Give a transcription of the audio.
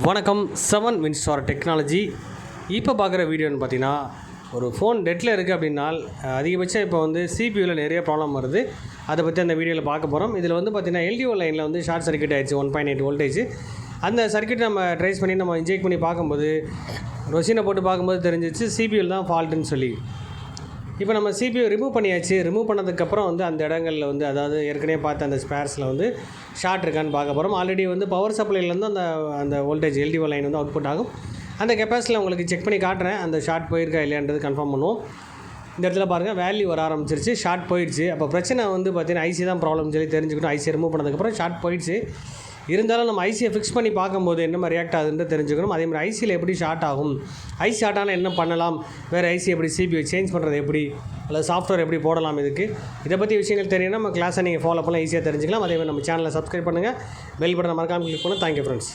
வணக்கம் 7 மின்ஸ்டார் டெக்னாலஜி. இப்போ பார்க்குற வீடியோன்னு பார்த்தீங்கன்னா, ஒரு ஃபோன் டெட்டில் இருக்குது அப்படின்னால் அதிகபட்சம் இப்போ வந்து சிபியூவில் நிறைய ப்ராப்ளம் வருது. அதை பற்றி அந்த வீடியோவில் பார்க்க போகிறோம். இதில் வந்து பார்த்திங்கன்னா எல்டிஓ லைனில் வந்து ஷார்ட் சர்க்யூட் ஆகிடுச்சு 1.8 வோல்டேஜ். அந்த சர்க்யூட் நம்ம ட்ரேஸ் பண்ணி நம்ம இன்ஜெக்ட் பண்ணி பார்க்கும்போது ரொசினை போட்டு பார்க்கும்போது தெரிஞ்சிச்சு சிபியூவில் தான் ஃபால்ட்டுன்னு சொல்லி. இப்போ நம்ம சிபியூ ரிமூவ் பண்ணியாச்சு. ரிமூவ் பண்ணதுக்கப்புறம் வந்து அந்த இடங்களில் வந்து அதாவது ஏற்கனவே பார்த்த அந்த ஸ்பேர்ஸில் வந்து ஷார்ட் இருக்கான்னு பார்க்க போகிறோம். ஆல்ரெடி வந்து பவர் சப்ளைலேருந்து அந்த வோல்டேஜ் எல்டிஓ லைன் வந்து அவுட்புட் ஆகும். அந்த கெப்பாசிட்டியில் உங்களுக்கு செக் பண்ணி காட்டுறேன். அந்த ஷார்ட் போயிருக்கா இல்லையான்றது கன்ஃபார்ம் பண்ணுவோம். இந்த இடத்துல பாருங்கள் வேல்யூ வர ஆரம்பிச்சிருச்சு, ஷார்ட் போயிடுச்சு. அப்போ பிரச்சனை வந்து பார்த்திங்கன்னா ஐசி தான் ப்ராப்ளம் சொல்லி தெரிஞ்சுக்கணும். ஐசி ரிமூவ் பண்ணதுக்கப்புறம் ஷார்ட் போயிடுச்சு. இருந்தாலும் நம்ம ஐசியை ஃபிக்ஸ் பண்ணி பார்க்கும்போது என்ன மாதிரி ரியாக்ட் ஆகுதுன்னு தெரிஞ்சுக்கணும். அதே மாதிரி ஐசியில் எப்படி ஷார்ட் ஆகும், ஐசி ஷார்ட் ஆனால் என்ன பண்ணலாம், வேறு ஐசி எப்படி சிபியூ சேஞ்ச் பண்ணுறது எப்படி, அல்லது சாஃப்ட்வேர் எப்படி போடலாம், இதை பற்றி விஷயங்கள் தெரியும்னா நம்ம கிளாஸை நீங்கள் ஃபாலோ பண்ணலாம், ஈஸியாக தெரிஞ்சுக்கலாம். அதே மாதிரி நம்ம சேனலை சப்ஸ்கிரைப் பண்ணுங்கள், பெல் பட்டனை மறக்காமல் கிளிக் பண்ணுங்கள். Thank you friends.